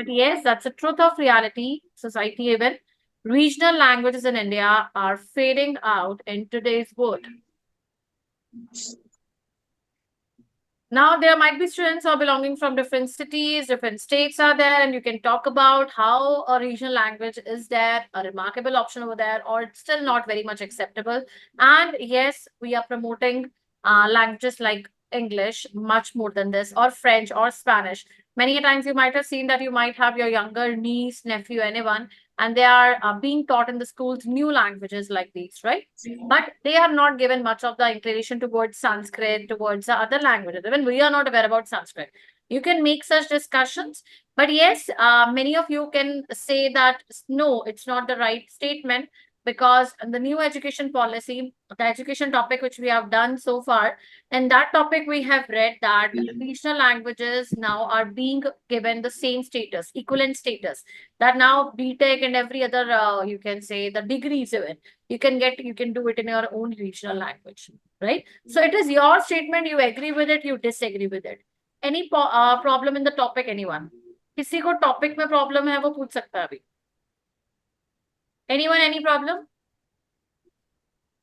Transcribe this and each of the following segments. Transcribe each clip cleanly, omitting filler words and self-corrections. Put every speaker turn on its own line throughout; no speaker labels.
But yes, that's the truth of reality, society even. Regional languages in India are fading out in today's world. Now, there might be students who are belonging from different cities, different states are there, and you can talk about how a regional language is there, a remarkable option over there, or it's still not very much acceptable. And yes, we are promoting languages like English much more than this, or French or Spanish. Many a times you might have seen that you might have your younger niece, nephew, anyone, and they are being taught in the schools new languages like these, right? But they are not given much of the inclination towards Sanskrit, towards the other languages. Even we are not aware about Sanskrit. You can make such discussions, but yes, many of you can say that no, it's not the right statement, because the new education policy, the education topic which we have done so far, in that topic we have read that regional languages now are being given the same status, equivalent status, that now BTech and every other, you can say the degrees even, you can do it in your own regional language, right? So it is your statement, you agree with it, you disagree with it. Any problem in the topic, anyone? किसी को topic में problem है वो पूछ सकता है अभी. Anyone, any problem?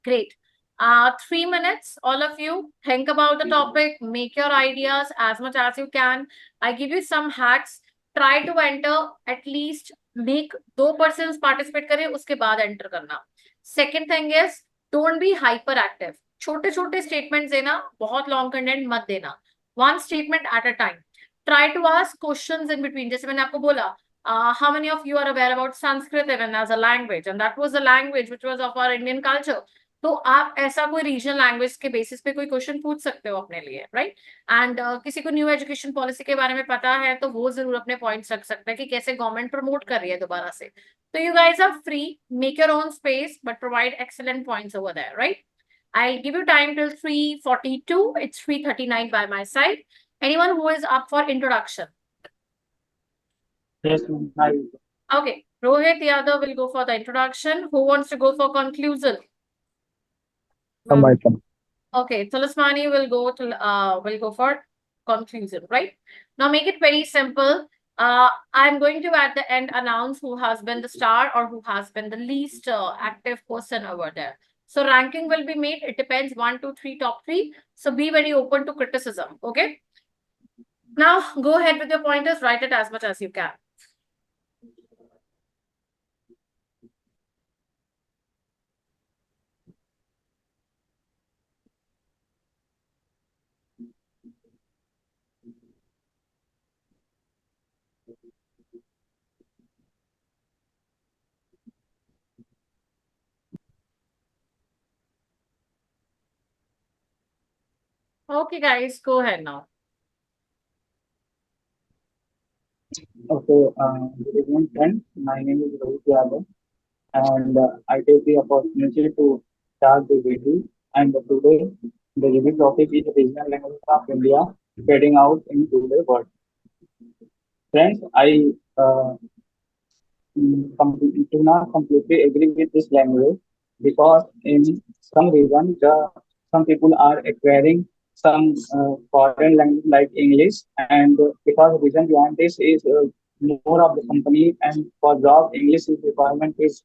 Great. 3 minutes, all of you. Think about the topic, make your ideas as much as you can. I give you some hacks. Try to enter at least, make 2 persons participate करें, उसके बाद enter करना. Second thing is, don't be hyperactive. छोटे छोटे statements देना, बहुत long content मत देना. One statement at a time. Try to ask questions in between. जैसे मैंने आपको बोला, how many of you are aware about Sanskrit even as a language? And that was a language which was of our Indian culture. तो आप ऐसा कोई regional language के basis पे कोई क्वेश्चन पूछ सकते हो अपने लिए, राइट? एंड किसी को न्यू एजुकेशन पॉलिसी के बारे में पता है तो वो जरूर अपने पॉइंट्स रख सकते हैं कि कैसे गवर्नमेंट प्रमोट कर रही है दोबारा से. तो you guys are free, make your own space, but provide excellent points over there, right? I'll give you time till 3:42. It's 3:39 by my side. Anyone who is up for introduction?
Yes, ma'am.
Okay, Rohit Yadav will go for the introduction. Who wants to go for conclusion? Okay, Tulasmani will go for conclusion, right? Now make it very simple. I'm going to at the end announce who has been the star or who has been the least active person over there. So ranking will be made. It depends 1, 2, 3, top 3. So be very open to criticism. Okay. Now go ahead with your pointers. Write it as much as you can. Okay, guys, go ahead now.
Okay, good evening, friends. My name is Rohit Yadav, and I take the opportunity to start the video. And today, the review topic is regional language of India spreading out in today's world. Friends, I do not completely agree with this language because in some reason some people are acquiring some foreign language like English, and because the reason behind this is more of the company, and for job English is requirement is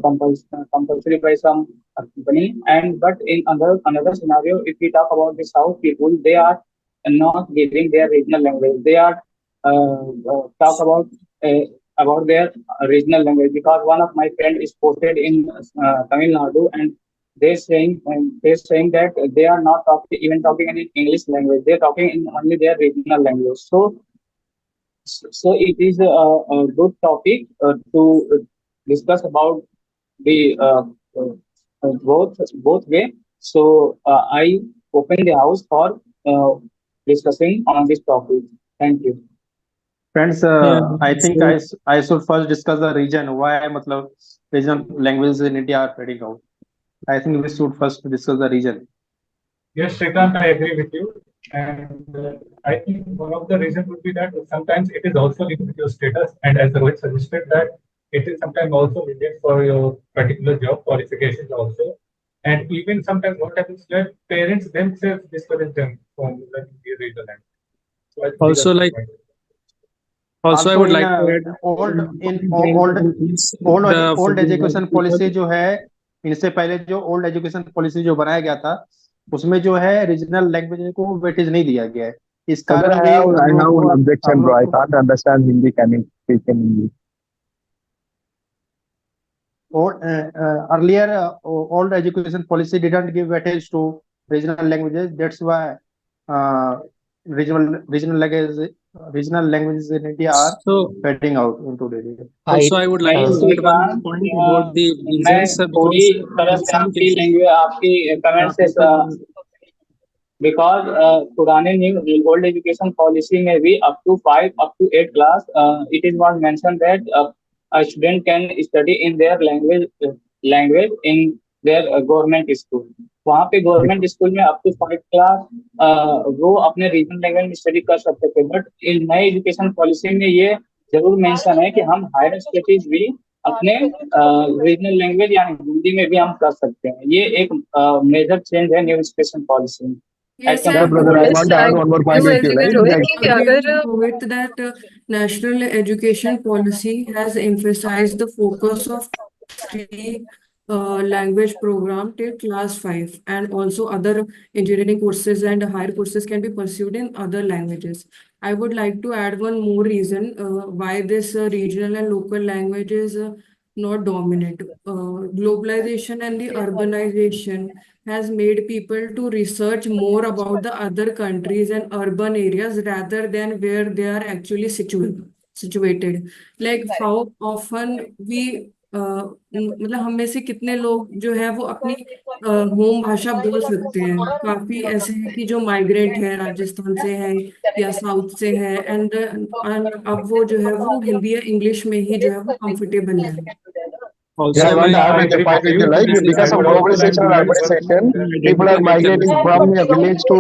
compulsory by some company. And but in another scenario, if we talk about the South people, they are not giving their regional language. They are talk uh, about their regional language, because one of my friend is posted in Tamil Nadu, and they're saying that they are not talking any English language. They're talking in only their regional language. So it is a good topic to discuss about the both way. So I open the house for uh, discussing on this topic. Thank you.
Friends, I think I should first discuss the region, why matlab regional languages in India are fading out. I think we should first discuss the region.
Yes, Shrikant, I agree with you. And I think one of the reasons would be that sometimes it is also linked with your status. And as Rohit suggested, that it is sometimes also needed for your particular job qualifications also. And even sometimes what happens that parents themselves discourage them from learning the regional language. So I think
Also,
that's the
like
point.
Also, I
Also
would
in
like to add
old education policy जो है, इनसे पहले जो old education policy जो बनाया गया था, उसमें जो है रीजनल लैंग्वेज को वेटेज नहीं दिया गया है। इस
Brother,
कारण
I
भी
have
हम
I
लोग
have
को
one objection,
हम
bro. I
लोग
can't understand Hindi. Can you speak in English?
earlier old education policy didn't give weightage to regional languages. That's why uh, regional languages in India are
so
fading out into the
also I would like
नहीं
to add one
Srikanth,
point about the
मैं
reasons
पूरी
because
तरह
in
से
some
आपकी
cases
language आपकी comment से
people
because पुराने new old education policy में भी up to 8 class it is was mention that a student can study in their language in their government school. वहाँ पे गवर्नमेंट स्कूल में up to 5 class वो अपने regional language में study कर सकते थे, बट इस नए एजुकेशन पॉलिसी में ये जरूर मेंशन है कि हम हायर स्टडीज भी अपने रीजनल लैंग्वेज यानी हिंदी में भी हम कर सकते हैं। ये एक मेजर चेंज है न्यू एजुकेशन पॉलिसी में।
Yes,
Yeah, brother, I want to add one more point
जो
with you, right?
Rohit
Like,
की कि अगर
With that, national education policy has emphasized the focus of three language program till class 5, and also other engineering courses and higher courses can be pursued in other languages. I would like to add one more reason why this regional and local language is not dominant. Globalization and the urbanization has made people to research more about the other countries and urban areas rather than where they are actually situated. Like how often we मतलब हम में से कितने लोग जो है वो अपनी होम भाषा बोल सकते हैं। काफी ऐसे हैं कि जो माइग्रेंट है, राजस्थान से है या साउथ से है, एंड अब वो जो है वो हिंदी या इंग्लिश में ही जो है वो कंफर्टेबल है।
yeah, I
also
want to add
I
with the
agree
point
with
with you,
you.
like,
this is
because
I
of
would also like
globalization
to
and
add one
urbanization,
thing.
people are migrating from a village to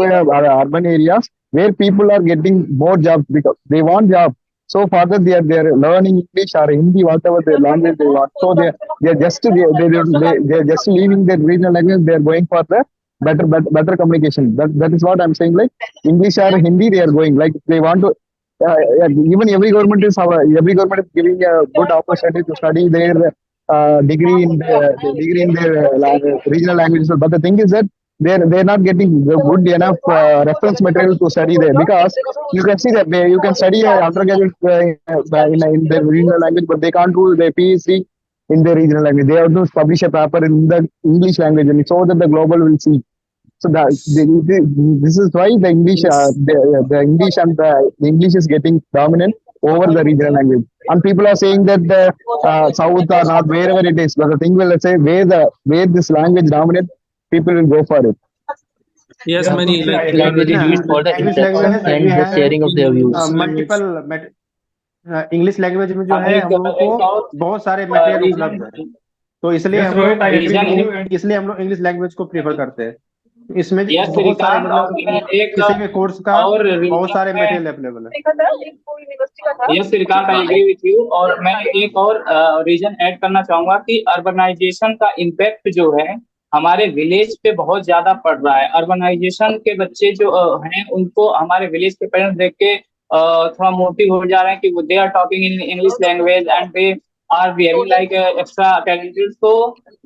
urban areas where people are getting more jobs because they want jobs. So further they're learning English or Hindi, whatever their language they want. So they're just leaving their regional language. They're going for the better communication. That is what I'm saying. Like English or Hindi, they are going. Like they want to. Even every government is giving a good opportunity to study their degree in their regional languages. But the thing is that they're not getting the good enough reference material to study there, because you can see that you can study undergraduate in the regional language, but they can't do their PhD in their regional language. They have to publish a paper in the English language, and so that the global will see. So this is why the English, the English and the English is getting dominant over the regional language. And people are saying that the South or North, wherever it is, but the thing will, let's say, where this language dominates, people will go for it.
yes
Yeah,
many
totally, I
like
agree with
language is
you.
used for the
English
interaction
language
and
we
the
have
sharing of their views.
Multiple English language में जो है
एक
हम लोग को
एक और
बहुत सारे मटेरियल उपलब्ध है,
रीजन
तो इसलिए
Yes,
हम लोग
Rohit, I agree with you. And
इसलिए हम लोग इंग्लिश लैंग्वेज को प्रेफर करते हैं। इसमें
यस
बहुत सारे
श्रीकांत, और
मतलब
एक
किसी भी कोर्स का
और
बहुत सारे
रीजन में
मटेरियल अवेलेबल है।
Yes Srikanth, I agree with you. और मैं एक और रीजन ऐड करना चाहूंगा कि अर्बनाइजेशन का इम्पैक्ट जो है हमारे विलेज पे बहुत ज्यादा पड़ रहा है। अर्बनाइजेशन के बच्चे जो हैं उनको हमारे विलेज के पेरेंट्स देख के थोड़ा मोटिव हो जा रहे हैं कि they are talking in English language and they are behaving like extra talented. So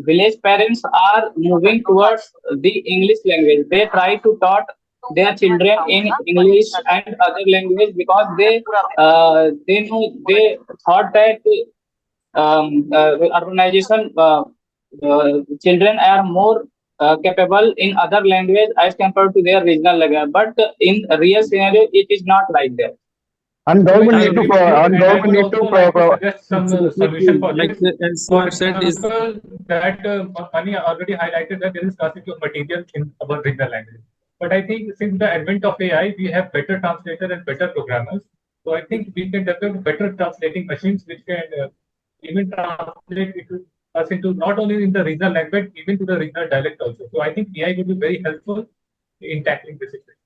village parents are moving towards the English language. They try to taught their children in English and other language because they know they thought that urbanization children are more capable in other language as compared to their regional language. But in real scenario, it is not like that.
And government
I
need to
agree with you,
and
and I
government
would
need to
also like to suggest some solution for
like
this.
as
For
you have said is
example, that Mani already highlighted that there is scarcity of material in our regional language. But I think since the advent of AI, we have better translators and better programmers. So I think we can develop better translating machines which can even translate us into not only in the regional language, even to the regional dialect also. So I think AI would be very helpful in tackling this situation.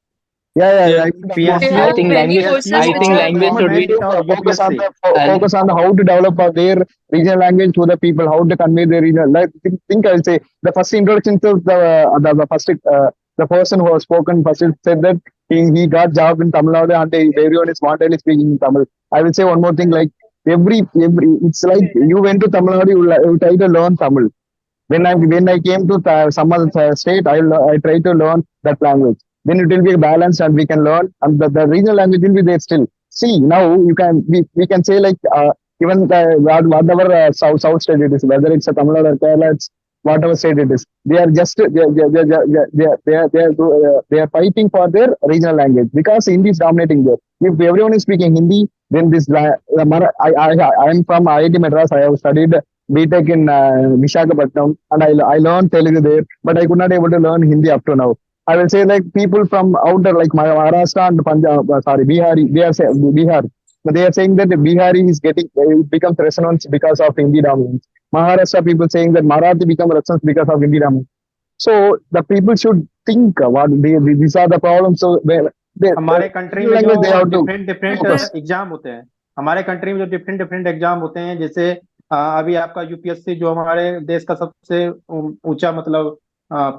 Yeah.
PSU
I think
many
language.
courses
I think
which are
language should be
focus on
and
focus on how to develop their regional language to the people, how to convey their regional. Like think I'll say the first introduction to the first the person who has spoken first said that he got job in Tamil Nadu and everyone is spontaneously speaking in Tamil. I will say one more thing, like every it's like you went to Tamil Nadu, you try to learn Tamil. When I came to some other state, I try to learn that language. Then it will be balanced and we can learn, and the regional language will be there still. See, now we can say like even whatever south state it is, whether it's a Tamil Nadu or Kerala, it's whatever state it is, they are just they are fighting for their regional language because Hindi is dominating there. If everyone is speaking Hindi, then I am from IIT Madras. I have studied BTech in Visakhapatnam, and I learned Telugu there, but I could not able to learn Hindi up to now. I will say like people from outer like Maharashtra and Punjab, Bihari, Bihar. They are saying that the Bihari is it becomes resonance because of Hindi dominance. Maharashtra people saying that Marathi become resonance because of Hindi dominance. So the people should think what these are the problems. So
हमारे country में
language they
जो
have to
different
focus.
Exam होते हैं, हमारे country में जो different exam होते हैं, जैसे अभी आपका यूपीएससी जो हमारे देश का सबसे ऊंचा मतलब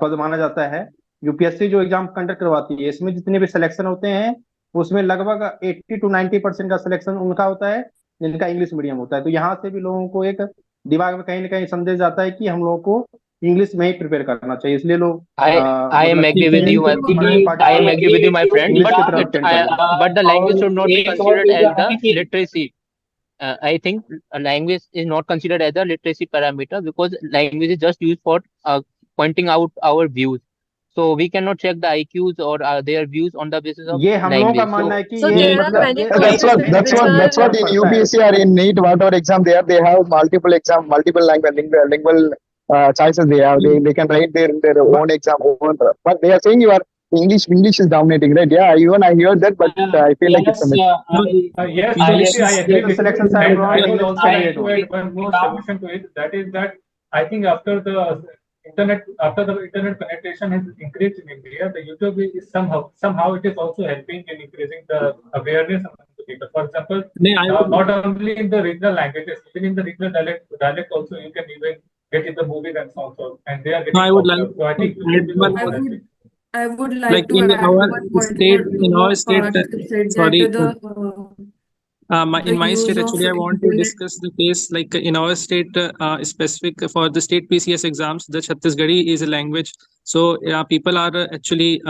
पद माना जाता है, यूपीएससी जो एग्जाम कंडक्ट करवाती है, इसमें जितने भी सिलेक्शन होते हैं उसमें लगभग 80 to 90% का सिलेक्शन उनका होता है जिनका इंग्लिश मीडियम होता है। तो यहाँ से भी लोगों को एक दिमाग में कहीं ना कहीं संदेश जाता है कि हम लोगों को इंग्लिश में ही प्रिपेयर करना चाहिए, इसलिए लोग
I am agree with you. I am agree with you, my friend. But the language should not be considered as the literacy. I think a language is not considered as a literacy parameter because language is just used for pointing out our views. So we cannot check the IQs or their views on the basis of
ये हम लोगों का
language.
मानना है कि
So
ये
there are
मतलब
many
That's what in UPSC or in NEET, whatever exam they have multiple exam, multiple lingual choices they have. They can write their own exam, but they are saying English is dominating, right? Yeah, even I hear that, but I feel like it's a myth.
Yes,
Yes,
I agree with
selection
you.
side
And
wrong,
I would
English
also
side
like to
wrong.
add one more solution to it. That is that I think after the internet penetration has increased in India, the YouTube is somehow it is also helping in increasing the awareness among the people. For example, not only in the regional languages, even in the regional dialect also you can even get in the movies and songs also, and they are getting
I would
popular.
like
So I think
to
YouTube is
add
also
one-
helping.
I would like
like
to
in
add
our
one point
state,
to
in our
what
state,
Parth said
sorry,
that
in
the
my
use
state,
of
actually, I want to
internet.
discuss the case like in our state, specific for the state PCS exams, the Chhattisgarhi is a language. So people are actually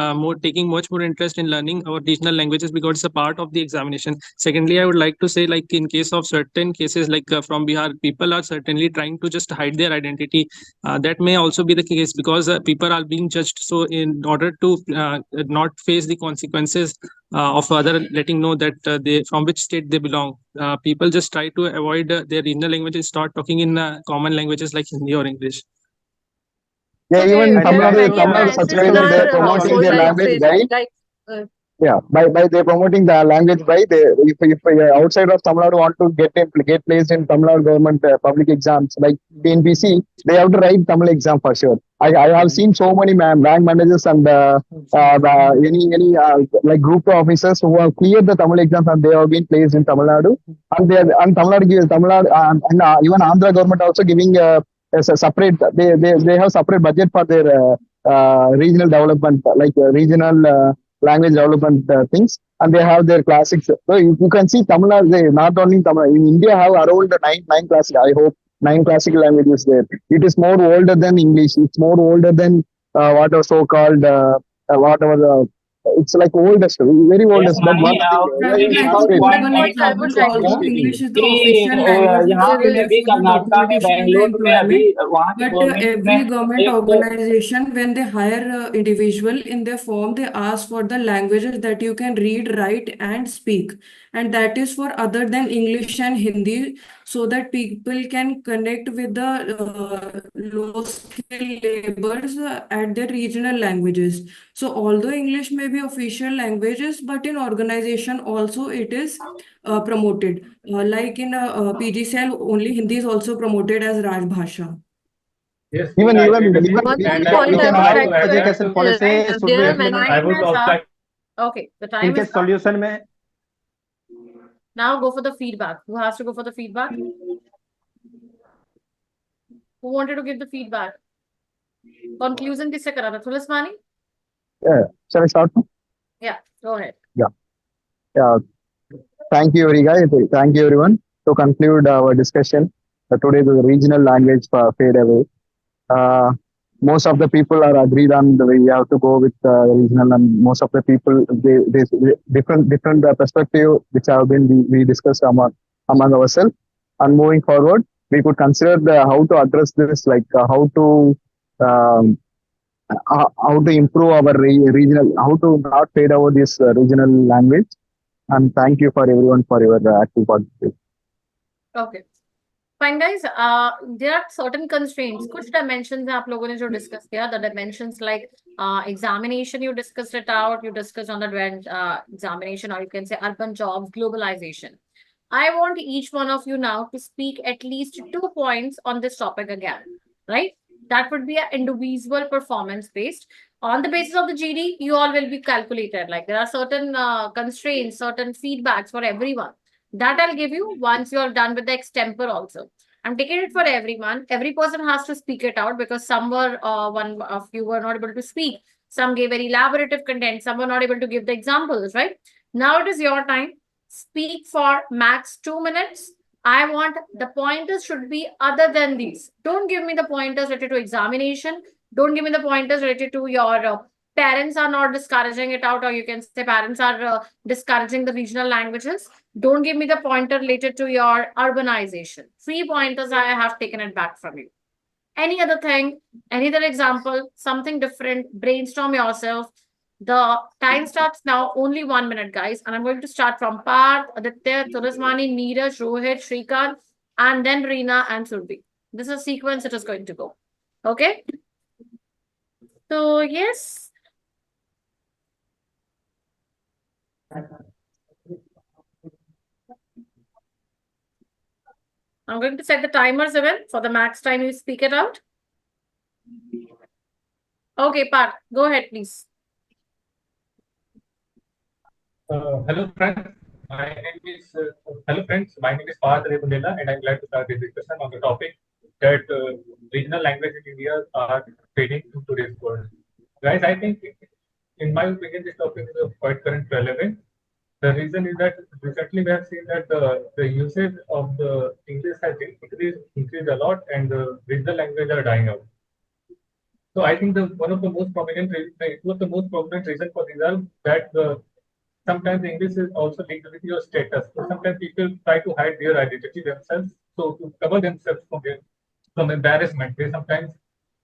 taking much more interest in learning our regional languages because it's a part of the examination. Secondly, I would like to say, like in case of certain cases, like from Bihar, people are certainly trying to just hide their identity. That may also be the case because people are being judged. So in order to not face the consequences of other letting know that they from which state they belong, people just try to avoid their regional languages, start talking in common languages like Hindi or English.
Yeah,
So
even
there
Tamil
are
Nadu,
many
Tamil Nadu
advances
such way
in
that they are
our
promoting
household
their
life,
language
say,
by
like
by they promoting the language by if outside of Tamil Nadu want to get placed in Tamil Nadu government public exams like TNPC, they have to write Tamil exam for sure. I have seen so many bank managers and any like group of officers who have cleared the Tamil exams and they have been placed in Tamil Nadu, and Tamil Nadu and even Andhra government also giving a separate they have separate budget for their regional development like regional language development things, and they have their classics. So you can see Tamil Nadu, not only Tamil Nadu, in India have around nine classic. I hope 9 classical languages there. It is more older than English. It's more older than what are so called whatever. It's like oldest, very oldest. But
I would like to give one
I
example.
would like
Although
to
English is the official language for the documentation and employment, but every government organization, when they hire an individual in their form, they ask for the languages that you can read, write, and speak. And that is for other than English and Hindi, so that people can connect with the low skill laborers at their regional languages. So although English may be official languages, but in organization also it is promoted. Like in PGCL, only Hindi is also promoted as Rajbhasha.
Yes,
Even
I agree with you.
one more
And
point
we
I
can
would
have
like to add
education
is
policy should be
there are many
I would also like
okay, the time
इनके
is up.
Solution में
Now go for the feedback. Who has to go for the feedback? Who wanted to give the feedback? Conclusion किससे करा था? Thulismani?
Shall I start?
Yeah, go ahead.
Yeah. Thank you, guys. Thank you, everyone. To conclude our discussion, today the regional language fade away. Most of the people are agreed on we have to go with regional, and most of the people they different perspective which have been we discussed among ourselves. And moving forward, we could consider how to address this, like um, how to improve our regional, how to not fade over this regional language. And thank you for everyone for your active participation.
Okay. Fine, guys. There are certain constraints. कुछ dimensions हैं आप लोगों ने जो discuss किया. The dimensions like examination, you discussed it out. You discussed on the examination, or you can say urban jobs, globalization. I want each one of you now to speak at least 2 points on this topic again, right? That would be an individual performance based. On the basis of the GD, you all will be calculated. Like there are certain constraints, certain feedbacks for everyone. That I'll give you once you're done with the extempore also. I'm taking it for everyone. Every person has to speak it out because some were, one of you were not able to speak. Some gave very elaborative content. Some were not able to give the examples, right? Now it is your time. Speak for max 2 minutes. I want the pointers should be other than these. Don't give me the pointers related to examination. Don't give me the pointers related to your parents are not discouraging it out, or you can say parents are discouraging the regional languages. Don't give me the pointer related to your urbanization. 3 pointers I have taken it back from you. Any other thing, any other example, something different, brainstorm yourself. The time starts now, only 1 minute, guys. And I'm going to start from Parth, Aditya, Turasmani, Neeraj, Rohit, Shrikant, and then Reena and Surbi. This is a sequence it is going to go. Okay? So, yes. I'm going to set the timers even for the max time you speak it out. Okay, Parth, go ahead, please.
Hello friends, my name is Parth Rebundela, and I'm glad to start this discussion on the topic that regional language in India are fading in today's world. Guys, I think, in my opinion, this topic is of quite current relevance. The reason is that recently we have seen that the usage of the English has increased a lot, and the regional language are dying out. So I think one of the most prominent reason for this are that sometimes English is also linked with your status. So sometimes people try to hide their identity themselves. So to cover themselves from embarrassment, they sometimes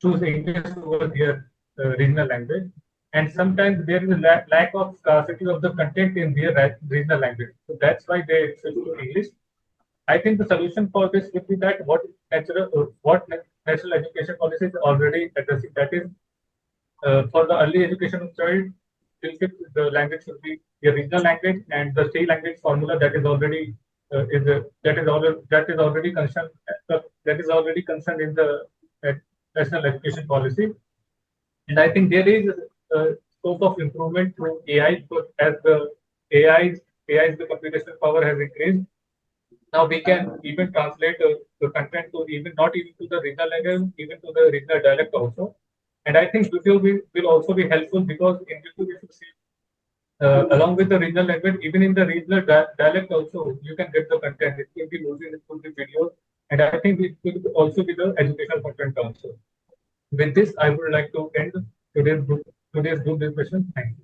choose English over their regional language. And sometimes there is a lack of scarcity of the content in their regional language. So that's why they switch to English. I think the solution for this would be that what national education policy is already addressing. That is, for the early education of child, the language should be a regional language, and the state language formula that is already concerned in the national education policy. And I think there is a scope of improvement through AI, because as the AI's the computational power has increased, now we can even translate the content to not even to the regional language, even to the regional dialect also. And I think video will also be helpful, because in video we should see along with the regional language, even in the regional dialect also, you can get the content. It will be losing, it will be videos, and I think it will also be the educational content also. With this, I would like to end today's group discussion. Thank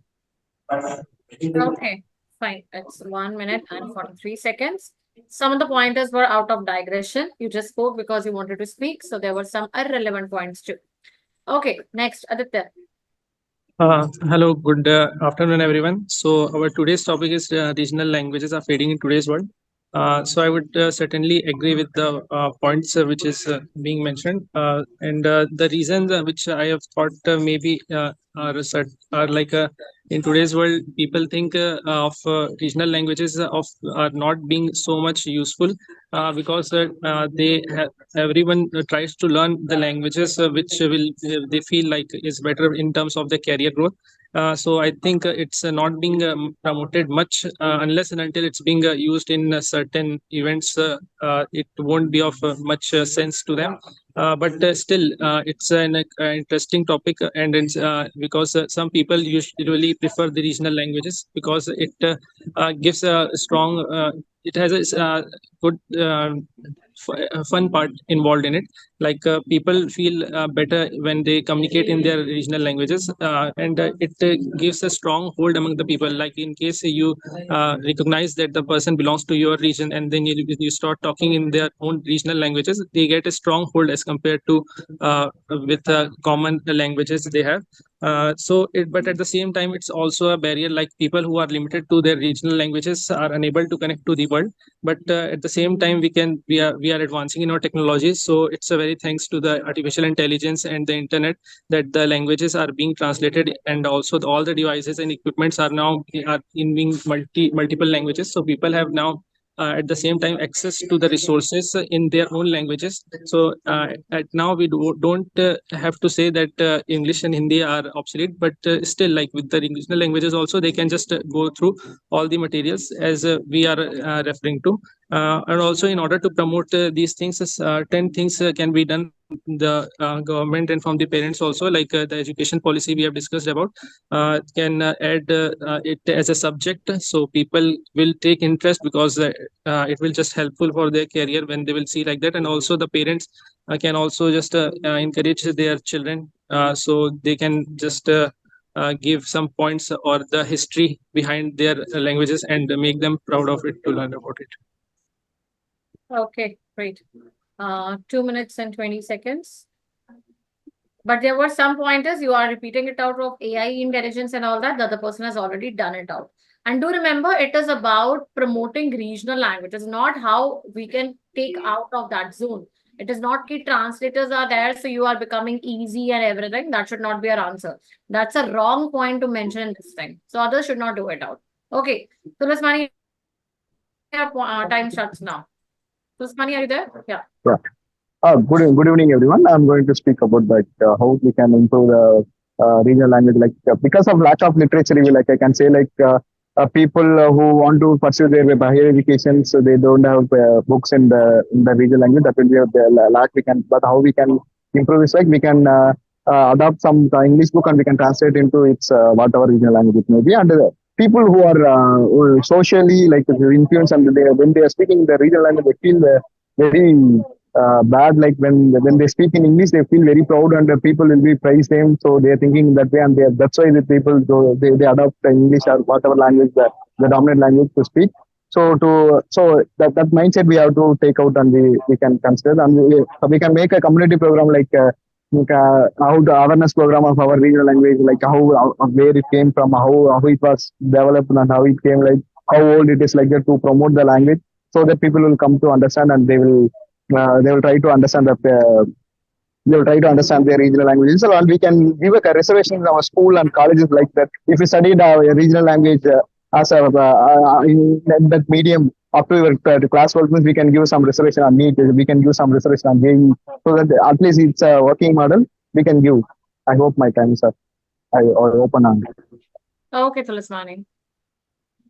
you.
Okay, fine. It's 1 minute and 43 seconds. Some of the pointers were out of digression. You just spoke because you wanted to speak, so there were some irrelevant points too. Okay, next, Aditya.
Hello, good afternoon, everyone. So our today's topic is regional languages are fading in today's world. So I would certainly agree with the points which is being mentioned, and the reasons which I have thought maybe are like in today's world, people think of regional languages are not being so much useful because everyone tries to learn the languages which they feel like is better in terms of the career growth. So I think it's not being promoted much unless and until it's being used in certain events. It won't be of much sense to them. but still, it's an interesting topic, and it's, because some people usually prefer the regional languages because it gives a strong, it has a good fun part involved in it. Like people feel better when they communicate in their regional languages, and it gives a strong hold among the people. Like in case you recognize that the person belongs to your region, and then you start talking in their own regional languages, they get a strong hold as compared to with common languages they have. But at the same time, it's also a barrier. Like people who are limited to their regional languages are unable to connect to the world. But at the same time, we are advancing in our technologies. So it's a very thanks to the artificial intelligence and the internet that the languages are being translated, and also all the devices and equipments are now are in being multiple languages. So people have now at the same time access to the resources in their own languages. So at now we don't have to say that English and Hindi are obsolete, but still, like with the regional languages also, they can just go through all the materials as we are referring to. And also, in order to promote these things, 10 things can be done the government and from the parents also, like the education policy we have discussed about, can add it as a subject, so people will take interest, because it will just helpful for their career when they will see like that. And also the parents can also just encourage their children, so they can just give some points or the history behind their languages and make them proud of it to learn about it.
Okay, great. 2 minutes and 20 seconds. But there were some pointers you are repeating it out of AI intelligence and all that. The other person has already done it out. And do remember, it is about promoting regional languages, not how we can take out of that zone. It is not key translators are there, so you are becoming easy and everything. That should not be our answer. That's a wrong point to mention in this thing. So others should not do it out. Okay. So let's money. Time starts now. So Usmani, are you there? Yeah.
Good evening, everyone. I'm going to speak about that how we can improve the regional language. Like because of lack of literature review, like I can say, like people who want to pursue their higher education, so they don't have books in the regional language. That will be the lack. But how we can improve this? Like we can adopt some English book and we can translate into its whatever regional language it may be. And people who are socially like influenced, and when they are speaking the regional language, they feel very bad. Like when they speak in English, they feel very proud, and people will be praise them. So they are thinking that way, and that's why the people they adopt the English or whatever language the dominant language to speak. So that mindset we have to take out, and we can consider, and we can make a community program like how the awareness program of our regional language, like how where it came from, how it was developed, and how it came, like how old it is, like that, to promote the language, so that people will come to understand, and they will try to understand that they will try to understand their regional languages. So, and we can give a reservation in our school and colleges like that. If you studied a regional language as a in that medium up to your class 12, we can give some reservation on NEET. We can give some reservation on JEE, so that at least it's a working model we can give. I hope my time is up. I open on.
Okay, Tulasmani.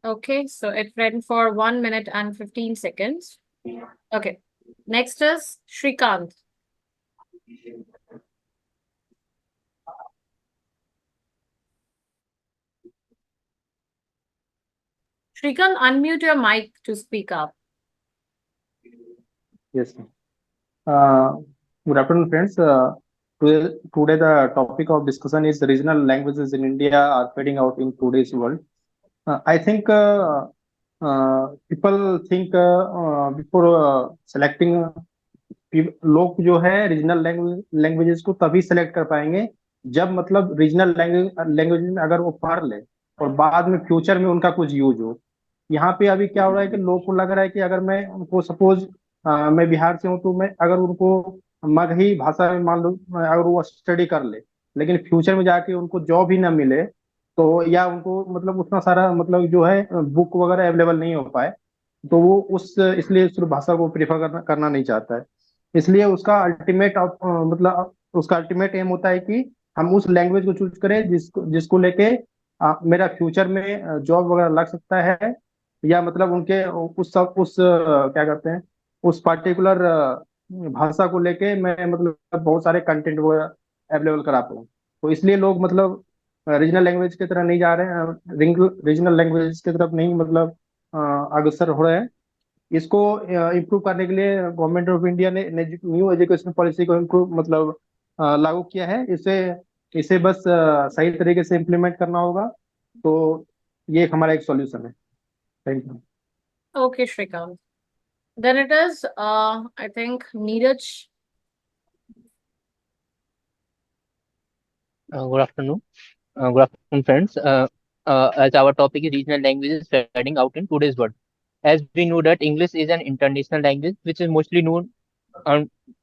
Okay, so it ran for 1 minute and 15 seconds. Okay. Next is Shrikant. Shrikant, unmute your mic to speak up.
Yes. Good afternoon, friends. Today the topic of discussion is regional languages in India are fading out in today's world. I think people think before selecting, लोग जो है regional languages को तभी select कर पाएंगे जब मतलब regional language में अगर वो पढ़ ले और बाद में फ्यूचर में उनका कुछ यूज हो। यहाँ पे अभी क्या हो रहा है कि लोग को लग रहा है कि अगर मैं उनको सपोज मैं बिहार से हूँ, तो मैं अगर उनको मगही भाषा में मान लो अगर वो स्टडी कर ले, लेकिन फ्यूचर में जाके उनको जॉब ही ना मिले, तो या उनको मतलब उतना सारा मतलब जो है बुक वगैरह अवेलेबल नहीं हो पाए, तो वो इसलिए उस भाषा को प्रीफर करना नहीं चाहता है। इसलिए उसका मतलब उसका अल्टीमेट एम होता है कि हम उस लैंग्वेज को चूज करें जिसको लेके मेरा फ्यूचर में जॉब वगैरह लग सकता है, या मतलब उनके उस क्या कहते हैं उस पर्टिकुलर भाषा को लेके मैं मतलब बहुत सारे कंटेंट वो अवेलेबल करा पाऊँ। तो इसलिए लोग मतलब रीजनल लैंग्वेज की तरह नहीं जा रहे हैं, रीजनल लैंग्वेज की तरफ नहीं मतलब अग्रसर हो रहे हैं। इसको इम्प्रूव करने के लिए गवर्नमेंट ऑफ इंडिया ने न्यू एजुकेशन पॉलिसी को इम्प्रूव मतलब लागू किया है। इसे इसे बस सही तरीके से इम्प्लीमेंट करना होगा। तो ये एक हमारा एक सॉल्यूशन है। Thank you.
Okay, Shrikant. Then it is, I think, Neeraj.
Good afternoon. Good afternoon, friends. As our topic is regional languages spreading out in today's world. As we know that English is an international language which is mostly known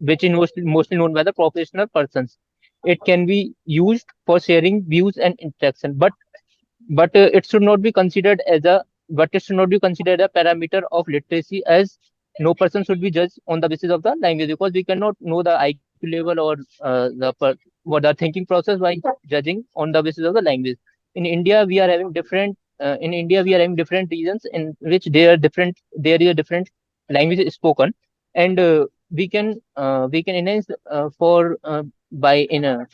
mostly known by the professional persons. It can be used for sharing views and interaction, but it should not be considered as a but it should not be considered a parameter of literacy, as no person should be judged on the basis of the language, because we cannot know the IQ level or what the thinking process by judging on the basis of the language. In India, we are having different regions in which there is a different language spoken, and we can enhance for by in a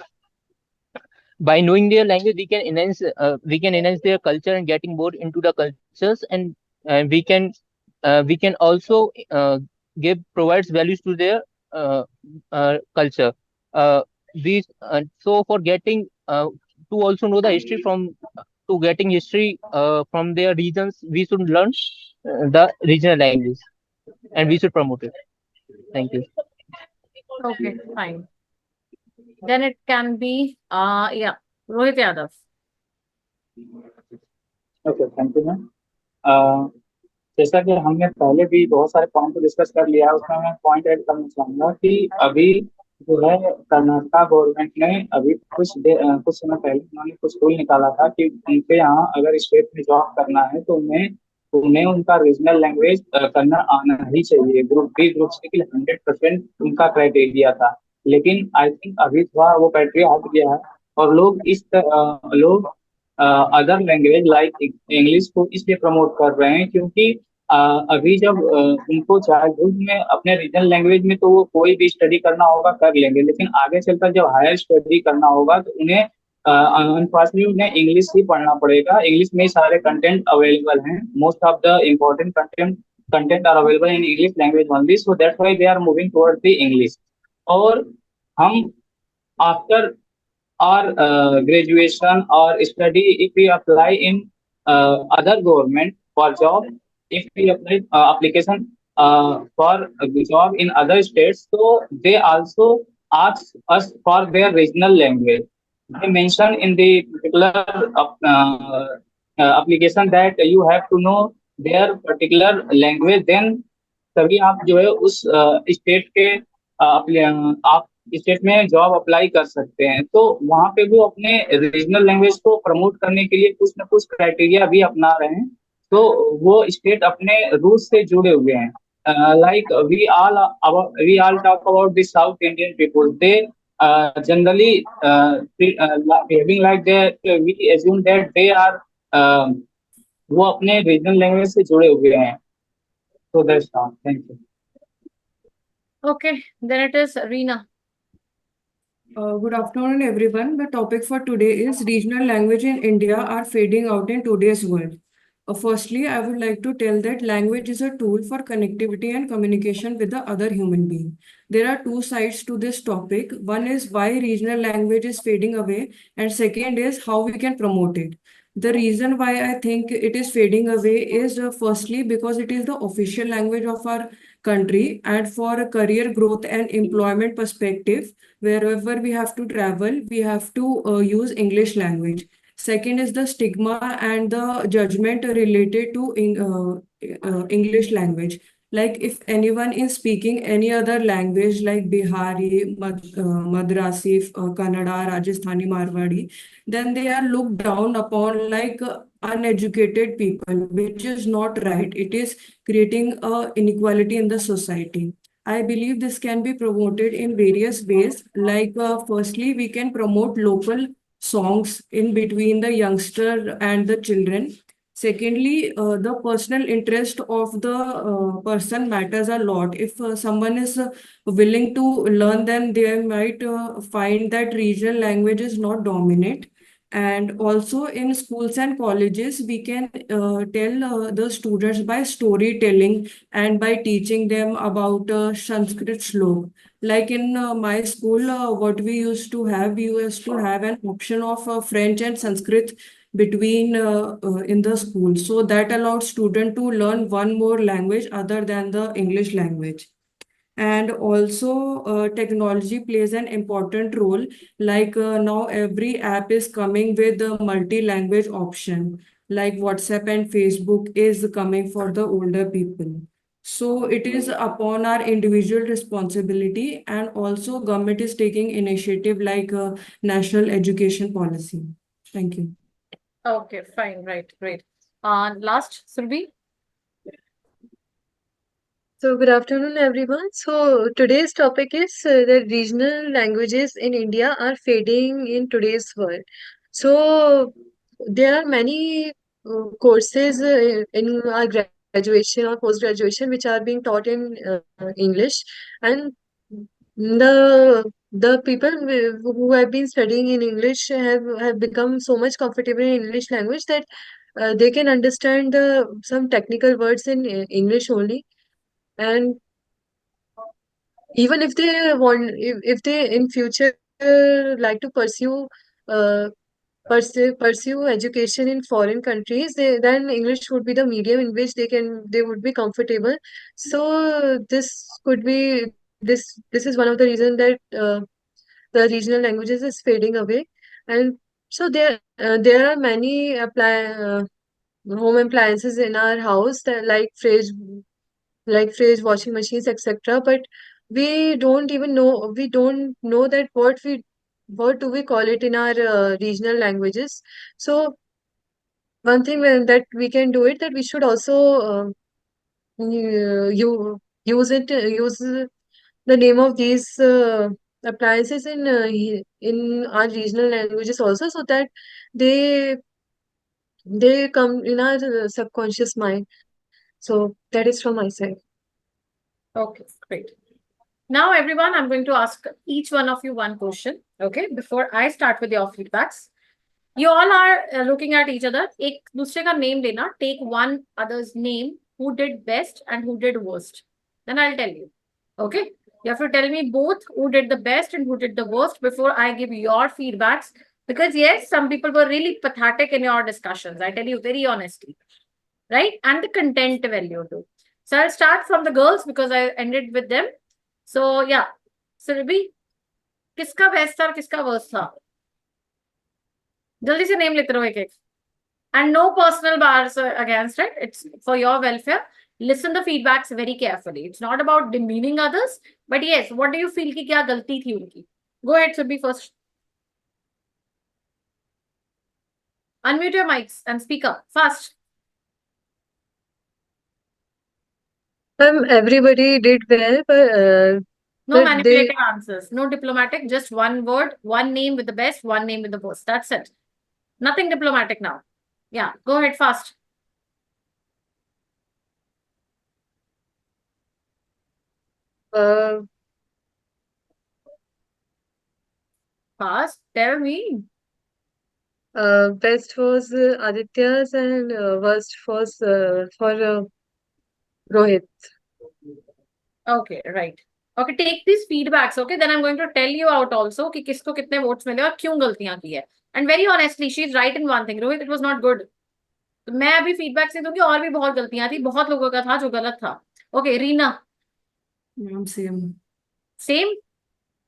by knowing their language we can enhance their culture and getting more into the cultures, and we can also give provides values to their culture. These so for getting to also know the history from to getting history from their regions, we should learn the regional language, and we should promote it. Thank you.
Okay, fine. Then it can be, yeah, Rohit Yadav.
Okay, thank you ma'am. जैसा कि हमने पहले भी बहुत सारे point को discuss कर लिया है, उसमें मैं पॉइंट ऐड करना चाहूंगा कि अभी जो है कर्नाटका गवर्नमेंट ने अभी कुछ समय पहले उन्होंने कुछ रूल निकाला था कि उनके यहाँ अगर स्टेट में जॉब करना है तो उन्हें उन्हें उनका रीजनल लैंग्वेज करना आना ही चाहिए। ग्रुप बी ग्रुप सी के लिए 100% उनका क्राइटेरिया था, लेकिन आई थिंक अभी थोड़ा वो क्राइटेरिया हट गया है और लोग अदर लैंग्वेज लाइक इंग्लिश को इसलिए प्रमोट कर रहे हैं क्योंकि अभी जब उनको चाइल्डहुड में अपने रीजनल लैंग्वेज में तो वो कोई भी स्टडी करना होगा कर लेंगे, लेकिन आगे चलकर जब हायर स्टडी करना होगा तो उन्हें अनफॉर्चुनेटली उन्हें इंग्लिश ही पढ़ना पड़ेगा। इंग्लिश में ही सारे कंटेंट अवेलेबल हैं, most of the important content are available in English language only, so that's why they are moving towards the English. और हम after or graduation or study, if we apply in other government for job, if we apply application for job in other states, so they also ask us for their regional language. They mention in the particular application that you have to know their particular language, then तभी आप जो है उस state के आप state में job apply कर सकते हैं। तो वहाँ पे वो अपने रीजनल लैंग्वेज को प्रमोट करने के लिए कुछ ना कुछ क्राइटेरिया भी अपना रहे हैं, तो वो स्टेट अपने रूल्स से जुड़े हुए हैं। Like we all talk about the south Indian people, they generally behaving like that, we assume that they are वो अपने रीजनल लैंग्वेज से जुड़े हुए हैं। So that's all. Thank you.
Okay, then it is Reena.
Good afternoon, everyone. The topic for today is regional language in India are fading out in today's world. Firstly, I would like to tell that language is a tool for connectivity and communication with the other human being. There are two sides to this topic. One is why regional language is fading away, and second is how we can promote it. The reason why I think it is fading away is firstly because it is the official language of our country, and for a career growth and employment perspective, wherever we have to travel, we have to use English language. Second is the stigma and the judgment related to English language. Like if anyone is speaking any other language like Bihari, Madrasi, Kannada, Rajasthani, Marwadi, then they are looked down upon like uneducated people, which is not right. It is creating inequality in the society. I believe this can be promoted in various ways. Like firstly, we can promote local songs in between the youngster and the children. Secondly, the personal interest of the person matters a lot. If someone is willing to learn them, they might find that regional language is not dominant. And also in schools and colleges, we can tell the students by storytelling and by teaching them about Sanskrit slok. Like in my school, what we used to have an option of French and Sanskrit between in the school, so that allowed student to learn one more language other than the English language. And also technology plays an important role, like now every app is coming with a multi-language option, like WhatsApp and Facebook is coming for the older people. So it is upon our individual responsibility, and also government is taking initiative like national education policy. Thank you.
Okay, fine, right, great. Last, Surbhi.
So, good afternoon, everyone. So, today's topic is that regional languages in India are fading in today's world. So, there are many courses in our graduation or post graduation which are being taught in English, and the people who have been studying in English have become so much comfortable in English language that they can understand some technical words in English only. And even if they want, if they in future like to uh, pursue education in foreign countries, then English would be the medium in which they would be comfortable. So this could be this is one of the reasons that the regional languages is fading away. And so there are many home appliances in our house that like fridge, washing machines, etc. But we don't know that what do we call it in our regional languages. So one thing that we can do it, that we should also you use the name of these appliances in our regional languages also, so that they they come in our subconscious mind. So that is from my side.
Okay, great. Now, everyone, I'm going to ask each one of you one question. Okay, before I start with your feedbacks. You all are looking at each other. एक दूसरे का name लेना. Take one other's name who did best and who did worst. Then I'll tell you. Okay? You have to tell me both who did the best and who did the worst before I give your feedbacks. Because yes, some people were really pathetic in your discussions. I tell you very honestly. Right? And the content value too. So I'll start from the girls because I ended with them. So yeah. Surbhi, किसका best था और किसका worst था? जल्दी से name लेते रहो एक एक. And no personal bars against it. It's for your welfare. Listen the feedbacks very carefully. It's not about demeaning others, but yes, what do you feel कि क्या गलती थी उनकी? Go ahead, Surbhi, first. Unmute your mics and speak up fast.
Everybody did well, but
No
but
manipulative answers. No diplomatic. Just one word, one name with the best, one name with the worst. That's it. Nothing diplomatic now. Yeah, go ahead fast. Fast. Tell me.
best was Aditya's, and worst was for Rohit.
Okay, right. Okay, take these feedbacks. Okay, then I'm going to tell you out also कि किसको कितने votes मिले और क्यों गलतियां की है. And very honestly, she's right in one thing. Rohit, it was not good. तो मैं अभी feedback से दूंगी और भी बहुत गलतियां थी. बहुत लोगों का था जो गलत था. Okay, Reena.
Same.
Same?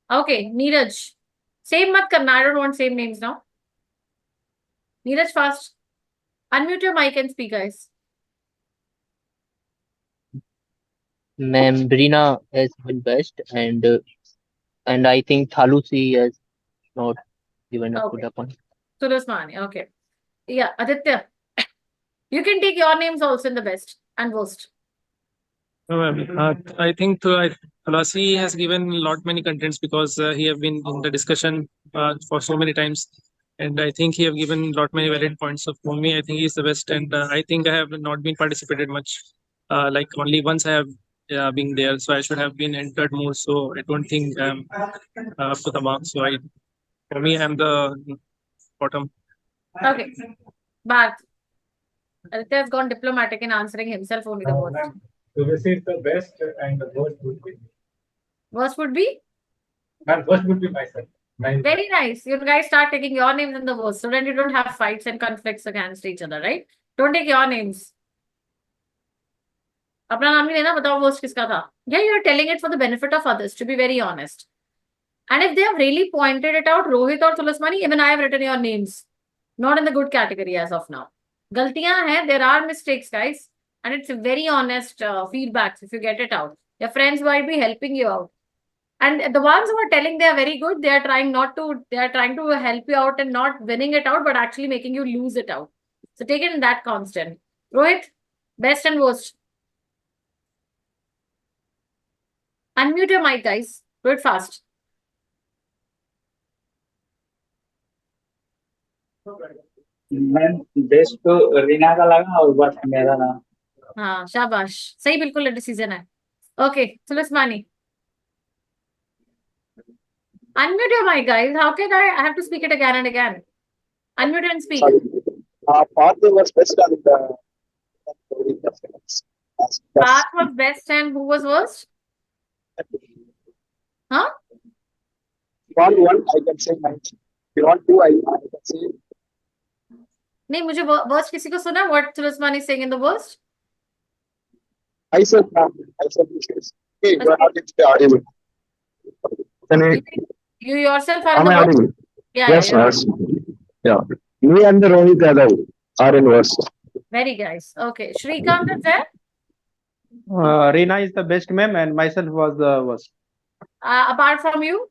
Okay, Neeraj. Same मत करना. I don't want same names now. Neeraj, fast. Unmute your mic and speak, guys.
Ma'am, Brina has been best, and I think Thalusi has not given a good point.
Surasmani, okay. Yeah, Aditya. You can take your names also in the best and worst.
I think Tulasi has given lot many contents because he have been in the discussion for so many times. And I think he have given lot many valid points. So for me, I think he's the best. And I think I have not been participated much. Like only once I have been there, so I should have been entered more. So I don't think I'm up to the mark. So for me, I'm the bottom.
Okay. But Aditya has gone diplomatic in answering himself only the worst.
So this is the best and the worst would be.
Worst would be?
Ma'am, worst would be myself.
Very nice. You guys start taking your names in the worst, so then you don't have fights and conflicts against each other, right? Don't take your names. अपना नाम नहीं लेना, बताओ worst किसका था? Yeah, you're telling it for the benefit of others, to be very honest. And if they have really pointed it out, Rohit or Tulasmani, even I have written your names. Not in the good category as of now. Galtiyan hai, there are mistakes, guys. And it's very honest feedbacks if you get it out. Your friends might be helping you out. And the ones who are telling they are very good, they are trying to help you out and not winning it out, but actually making you lose it out. So take it in that constant. Rohit, best and worst. Unmute your mic, guys. Do it fast.
Ma'am best तो रीना का लगा और worst मेरा ना.
हाँ शाबाश, सही बिल्कुल डिसीजन है. Okay, Tulasmani. Unmute your mic, guys. How can I have to speak it again and again? Unmute and speak.
Parth was best and
Parth was best and who was worst? Huh?
Part one, I can say 90. If you want two, I can say.
नहीं, मुझे worst किसी को सुना? What Tulasmani is saying in the worst?
I said, hey, you are not audible.
You yourself are in
Am
the
I
worst?
audible?
Yeah,
Yes,
yeah,
yes. Yeah. Me and the Rohit Yadav are in worst.
very nice. Okay, Shrikant is there?
Reena is the best ma'am, and myself was the worst.
Apart from you?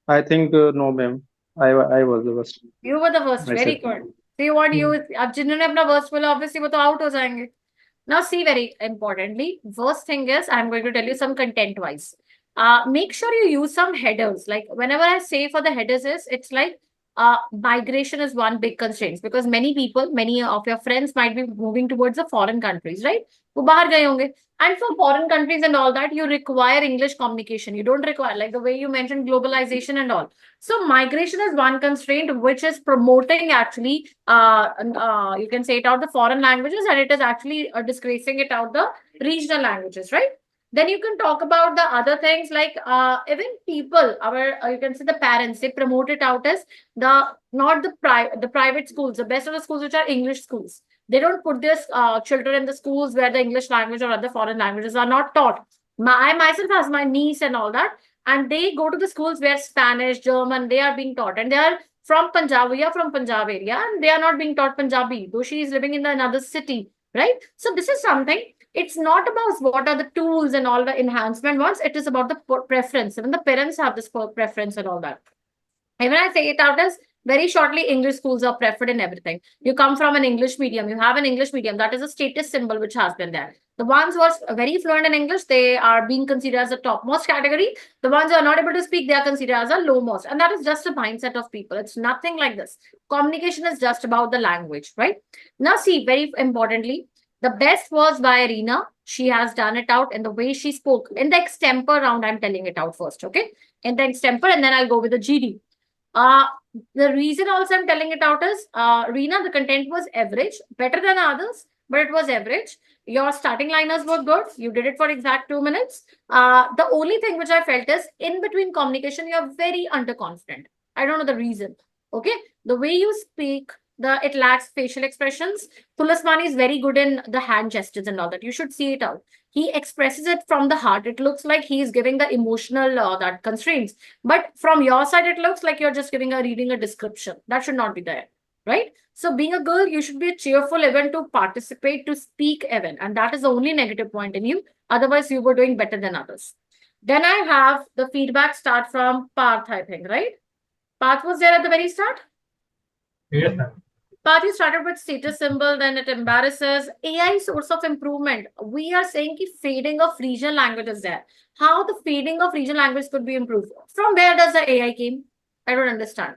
I think no ma'am. I was the worst.
You were the worst. Very
Myself.
good. See what you, अब जिन्होंने अपना worst बोला, obviously वो तो out हो जाएंगे. Now see, very importantly, first thing is I'm going to tell you some content wise. Make sure you use some headers. Like whenever I say for the headers it's like migration is one big constraint because many of your friends might be moving towards the foreign countries, right? वो बाहर गए होंगे. And for foreign countries and all that, you require English communication. You don't require, like the way you mentioned globalization and all. So migration is one constraint which is promoting actually, you can say it out the foreign languages, and it is actually disgracing it out the regional languages, right? Then you can talk about the other things like even people, you can say the parents, they promote it out as not the private schools, the best of the schools which are English schools. They don't put their children in the schools where the English language or other foreign languages are not taught. I myself has my niece and all that, and they go to the schools where Spanish, German, they are being taught, and they are from Punjab, we are from Punjab area, and they are not being taught Punjabi, though she is living in another city, right? So this is something, it's not about what are the tools and all the enhancement ones, it is about the preference. Even the parents have this preference and all that. Even I say it out as very shortly, English schools are preferred in everything. You come from an English medium, you have an English medium, that is a status symbol which has been there. The ones who are very fluent in English, they are being considered as the topmost category. The ones who are not able to speak, they are considered as a lowmost. And that is just a mindset of people. It's nothing like this. Communication is just about the language, right? Now see, very importantly, the best was by Reena. She has done it out in the way she spoke. In the extempo round, I'm telling it out first, okay? In the extempo, and then I'll go with the GD. The reason also I'm telling it out is, Reena, the content was average, better than others, but it was average. Your starting liners were good. You did it for exact 2 minutes. The only thing which I felt is in between communication, you're very underconfident. I don't know the reason. Okay. The way you speak, it lacks facial expressions. Tulasmani is very good in the hand gestures and all that. You should see it out. He expresses it from the heart. It looks like he's giving the emotional that constraints. But from your side, it looks like you're just reading a description. That should not be there, right? So being a girl, you should be a cheerful even to participate, to speak even. And that is the only negative point in you. Otherwise, you were doing better than others. Then I have the feedback start from Parth, I think, right? Parth was there at the very start?
Yes, ma'am.
Parth, you started with status symbol, then it embarrasses. AI source of improvement. We are saying that fading of regional language is there. How the fading of regional language could be improved? From where does the AI came? I don't understand.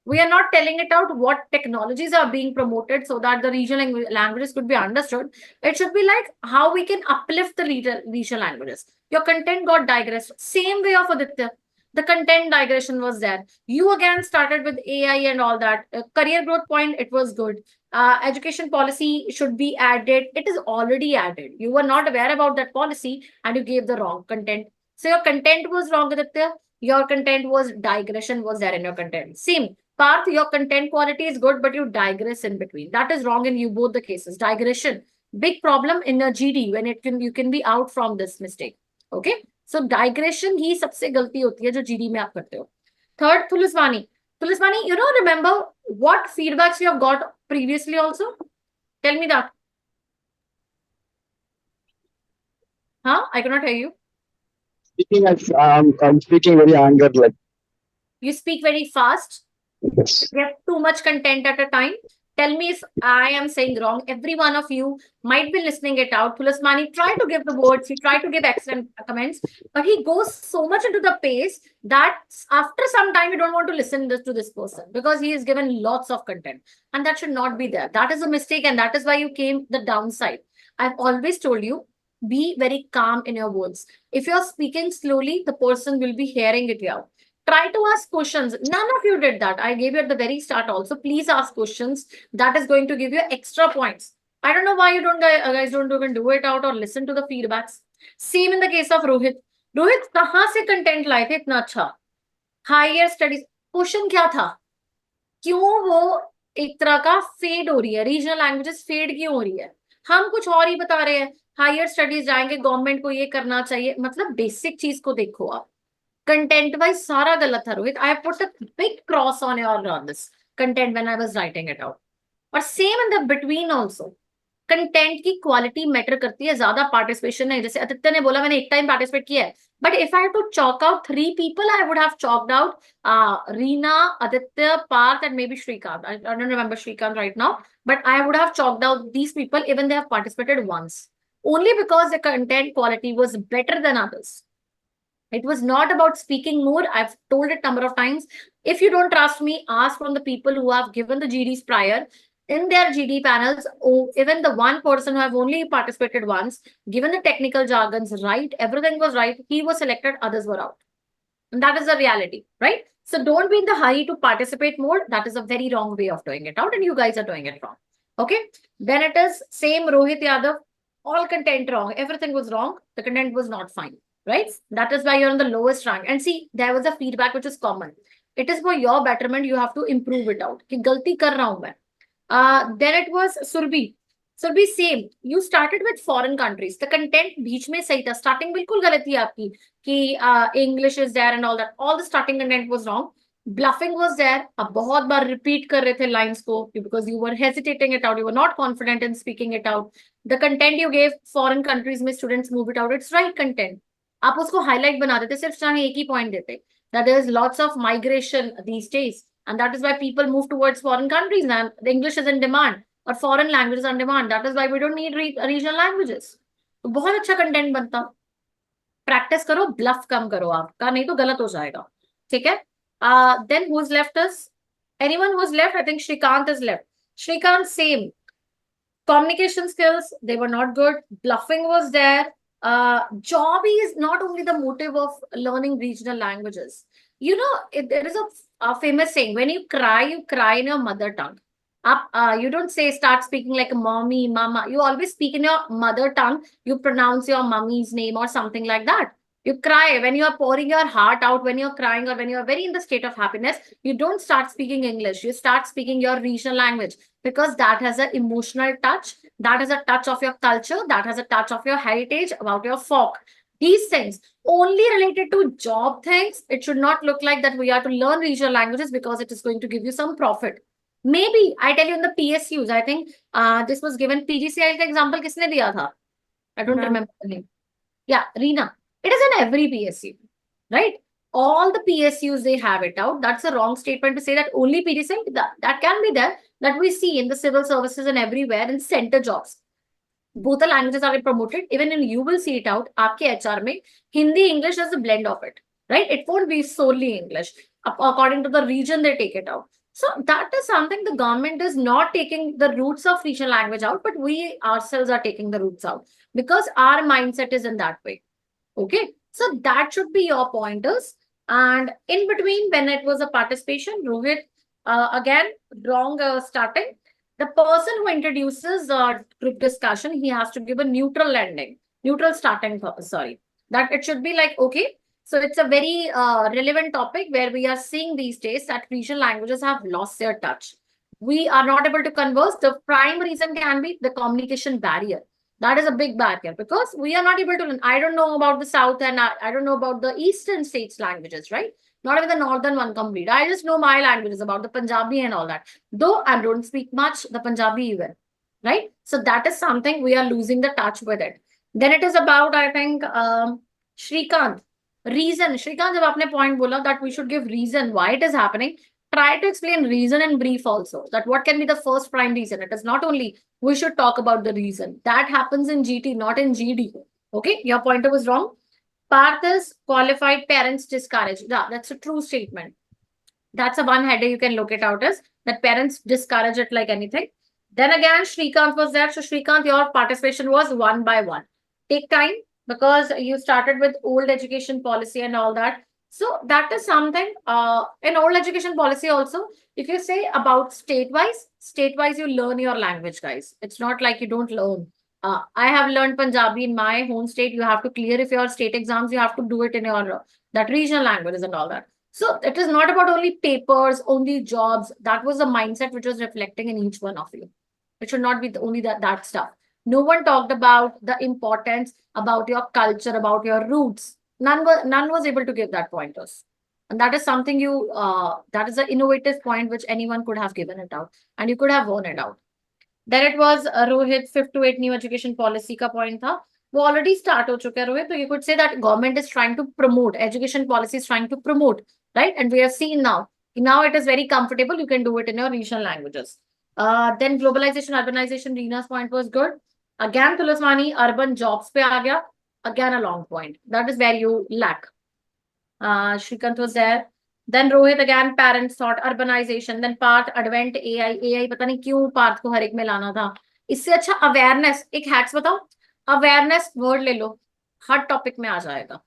We are not telling it out what technologies are being promoted so that the regional languages could be understood. It should be like how we can uplift the regional languages. Your content got digressed. Same way of Aditya. The content digression was there. You again started with AI and all that. Career growth point, it was good. Education policy should be added. It is already added. You were not aware about that policy and you gave the wrong content. So your content was wrong, Aditya. Your content was digression was there in your content. Same. Parth, your content quality is good, but you digress in between. That is wrong in you both the cases. Digression, big problem in a GD when you can be out from this mistake. Okay, so digression ही सबसे गलती होती है जो GD में आप करते हो. Third, Tuliswani, you know, remember what feedbacks you have got previously also? Tell me that. Huh? I cannot hear you.
I'm speaking very angered, like.
You speak very fast.
Yes.
You have too much content at a time. Tell me if I am saying wrong. Every one of you might be listening it out. Tulismani, try to give the words. He try to give excellent comments, but he goes so much into the pace that after some time you don't want to listen to this person because he is given lots of content, and that should not be there. That is a mistake, and that is why you came the downside. I've always told you, be very calm in your words. If you're speaking slowly, the person will be hearing it out. Try to ask questions. None of you did that. I gave you at the very start also. Please ask questions. That is going to give you extra points. I don't know why you don't guys don't even do it out or listen to the feedbacks. Same in the case of Rohit. Rohit, कहाँ से content लाए थे इतना अच्छा? Higher studies. Question क्या था? क्यों वो एक तरह का fade हो रही है? Regional languages fade क्यों हो रही है? हम कुछ और ही बता रहे हैं. Higher studies जाएंगे, government को ये करना चाहिए. मतलब basic चीज को देखो आप. Content wise सारा गलत था Rohit. I put a big cross on this content when I was writing it out. और same in the between also. Content की quality matter करती है, ज्यादा participation नहीं. जैसे आदित्य ने बोला मैंने एक time participate किया है. But if I had to chalk out 3 people, I would have chalked out Reena, Aditya, Parth, and maybe Shrikant. I don't remember Shrikant right now, but I would have chalked out these people even they have participated once. Only because the content quality was better than others. It was not about speaking more. I've told it a number of times. If you don't trust me, ask from the people who have given the GDs prior in their GD panels. Oh, even the one person who have only participated once, given the technical jargons right, everything was right. He was selected, others were out. And that is the reality, right? So don't be in the hurry to participate more. That is a very wrong way of doing it out. And you guys are doing it wrong. Okay. Then it is same Rohit Yadav, all content wrong. Everything was wrong. The content was not fine. Right? That is why you're on the lowest rank. And see, there was a feedback which is common. It is for your betterment. You have to improve it out. कि गलती कर रहा हूं मैं. Then it was Surbhi. Surbhi, same. You started with foreign countries. The content बीच में सही था. Starting बिल्कुल गलत थी आपकी कि English is there and all that. All the starting content was wrong. Bluffing was there. आप बहुत बार repeat कर रहे थे lines को because you were hesitating it out. You were not confident in speaking it out. The content you gave foreign countries में students move it out. It's right content. आप उसको highlight बना देते, सिर्फ चाहे एक ही point देते. That there is lots of migration these days, and that is why people move towards foreign countries now. The English is in demand, or foreign languages are in demand. That is why we don't need regional languages. तो बहुत अच्छा content बनता. Practice करो, bluff कम करो आपका, नहीं तो गलत हो जाएगा. ठीक है? Then who's left us? Anyone who's left? I think Shrikant is left. Shrikant, same. Communication skills, they were not good. Bluffing was there. Job is not only the motive of learning regional languages. You know, there is a famous saying, when you cry in your mother tongue. You don't say start speaking like mommy, mama. You always speak in your mother tongue. You pronounce your mommy's name or something like that. You cry when you are pouring your heart out, when you're crying or when you're very in the state of happiness. You don't start speaking English. You start speaking your regional language because that has an emotional touch. That has a touch of your culture. That has a touch of your heritage, about your folk. These things only related to job things. It should not look like that we are to learn regional languages because it is going to give you some profit. Maybe I tell you in the PSUs, I think this was given PGCI example. Kisne diya tha? I don't remember the name. Yeah, Reena. It is in every PSU, right? All the PSUs, they have it out. That's a wrong statement to say that only PGCI. That can be there, that we see in the civil services and everywhere in center jobs. Both the languages are promoted. Even in you will see it out. Aapke HR mein Hindi, English is a blend of it, right? It won't be solely English. According to the region, they take it out. So that is something the government is not taking the roots of regional language out, but we ourselves are taking the roots out because our mindset is in that way. Okay, so that should be your pointers. And in between, when it was a participation, Rohit, again, wrong starting. The person who introduces group discussion, he has to give a neutral ending, neutral starting, sorry. That it should be like, okay, so it's a very relevant topic where we are seeing these days that regional languages have lost their touch. We are not able to converse. The prime reason can be the communication barrier. That is a big barrier because we are not able to learn. I don't know about the South and I don't know about the Eastern states languages, right? Not even the Northern one complete. I just know my languages about the Punjabi and all that. Though I don't speak much the Punjabi even, right? So that is something we are losing the touch with it. Then it is about, I think, Shrikant. Reason. Shrikant, jab aapne point bola that we should give reason why it is happening. Try to explain reason in brief also. That what can be the first prime reason. It is not only we should talk about the reason. That happens in GT, not in GD. Okay, your pointer was wrong. Parth is qualified parents discourage. Yeah, that's a true statement. That's a one header you can look it out as that parents discourage it like anything. Then again, Shrikant was there. So Shrikant, your participation was one by one. Take time because you started with old education policy and all that. So that is something in old education policy also, if you say about state-wise, you learn your language, guys. It's not like you don't learn. I have learned Punjabi in my home state. You have to clear if your state exams, you have to do it in your that regional languages and all that. So it is not about only papers, only jobs. That was the mindset which was reflecting in each one of you. It should not be only that stuff. No one talked about the importance, about your culture, about your roots. None was able to give that pointers. And that is something that is an innovative point which anyone could have given it out. And you could have won it out. Then it was Rohit 5th to 8th new education policy ka point tha. वो already start हो चुका है Rohit. So you could say that government is trying to promote, education policy is trying to promote, right? And we have seen now it is very comfortable. You can do it in your regional languages. Then globalization, urbanization, Reena's point was good. Again, Tulaswani, urban jobs pe aa gaya. Again, a long point. That is where you lack. Shrikant was there. Then Rohit again, parents thought urbanization. Then Parth, advent AI पता नहीं क्यों Parth को हर एक में लाना था. इससे अच्छा awareness, एक hacks बताओ. Awareness word ले लो. हर topic में आ जाएगा.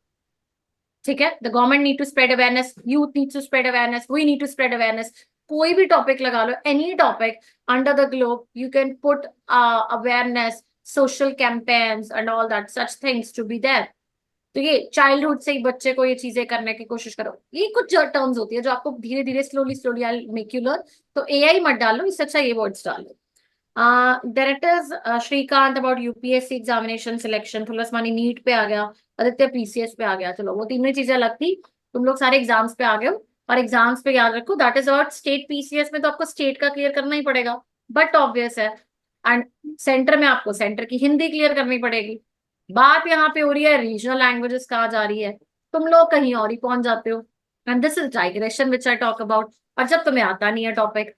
ठीक है? The government need to spread awareness. Youth needs to spread awareness. We need to spread awareness. कोई भी topic लगा लो. Any topic under the globe, you can put awareness, social campaigns and all that such things to be there. तो ये childhood से ही बच्चे को ये चीजें करने की कोशिश करो. ये कुछ टर्म्स होती है जो आपको धीरे धीरे slowly I make you learn. तो एआई मत डालो, इससे अच्छा ये वर्ड्स डालो. Then it is Shrikant about UPSC examination selection. तुलसवानी नीट पे आ गया, आदित्य पीसीएस पे आ गया. चलो वो तीनों चीजें अलग थी. तुम लोग सारे एग्जाम्स पे आ गए हो और एग्जाम्स पे याद रखो that is about state. PCS में तो आपको स्टेट का क्लियर करना ही पड़ेगा, बट ऑब्वियस है. एंड सेंटर में आपको सेंटर की हिंदी क्लियर करनी पड़ेगी. बात यहाँ पे हो रही है रीजनल लैंग्वेजेस कहा जा रही है, तुम लोग कहीं और ही पहुंच जाते हो. And this is digression which I talk about. और जब तुम्हें आता नहीं है टॉपिक,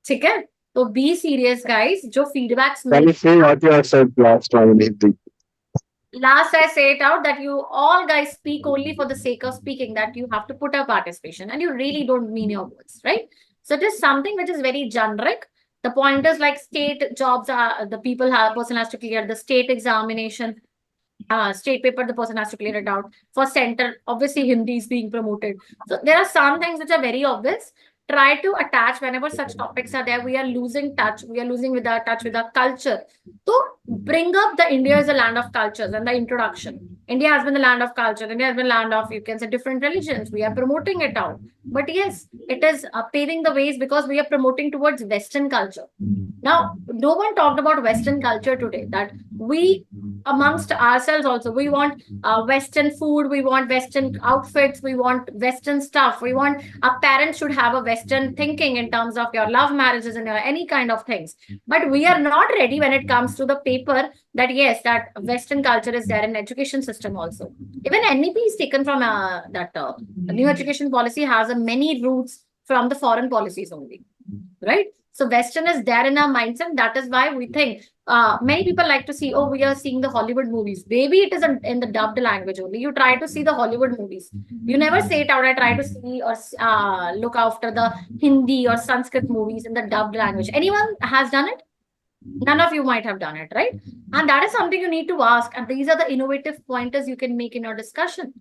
ठीक है, तो बी सीरियस गाइस. जो feedbacks last I say it out that you all guys speak only for the sake of speaking, that you have to put a participation and you really don't mean your words, right? So it is something which is very generic. The point is like state jobs are the person has to clear the state examination, state paper, the person has to clear it out. For center, obviously Hindi is being promoted. So there are some things which are very obvious. Try to attach whenever such topics are there. We are losing touch. We are losing with our touch with our culture. So bring up the India is a land of cultures and the introduction. India has been the land of culture. India has been land of, you can say, different religions. We are promoting it out. But yes, it is paving the ways because we are promoting towards Western culture. Now, no one talked about Western culture today. That we amongst ourselves also, we want Western food, we want Western outfits, we want Western stuff. We want our parents should have a Western thinking in terms of your love marriages and any kind of things. But we are not ready when it comes to the paper that yes, that Western culture is there in education system also. Even NEP is taken from the new education policy has many roots from the foreign policies only, right? So Western is there in our mindset. That is why we think many people like to see, oh, we are seeing the Hollywood movies. Maybe it is in the dubbed language only. You try to see the Hollywood movies. You never say it out. I try to see or look after the Hindi or Sanskrit movies in the dubbed language. Anyone has done it? None of you might have done it, right? And that is something you need to ask. And these are the innovative pointers you can make in your discussion.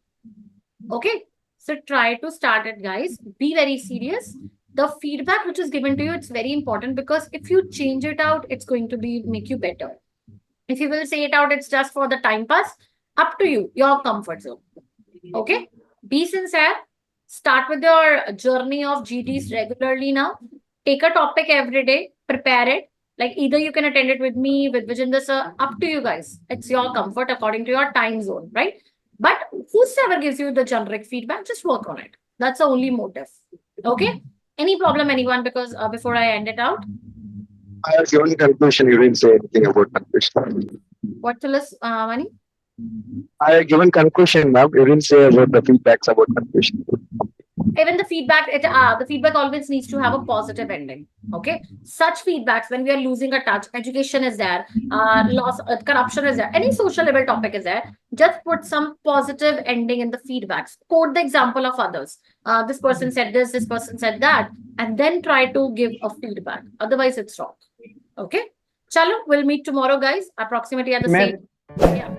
Okay. So try to start it, guys. Be very serious. The feedback which is given to you, it's very important, because if you change it out, it's going to make you better. If you will say it out, it's just for the time pass. Up to you, your comfort zone. Okay. Be sincere. Start with your journey of GDs regularly now. Take a topic every day. Prepare it. Like either you can attend it with me, with Vijender sir. Up to you guys. It's your comfort according to your time zone, right? But whosoever gives you the generic feedback, just work on it. That's the only motive. Okay. Any problem, anyone? Because before I end it out.
I have given conclusion. You didn't say anything about conclusion.
What to list, Mani?
I have given conclusion, ma'am. You didn't say about the feedbacks about conclusion.
Even the feedback, the feedback always needs to have a positive ending. Okay. Such feedbacks, when we are losing a touch, education is there, loss, corruption is there, any social level topic is there. Just put some positive ending in the feedbacks. Quote the example of others. This person said this person said that, and then try to give a feedback. Otherwise, it's wrong. Okay. Chalo, we'll meet tomorrow, guys. Approximately at the same. Yeah.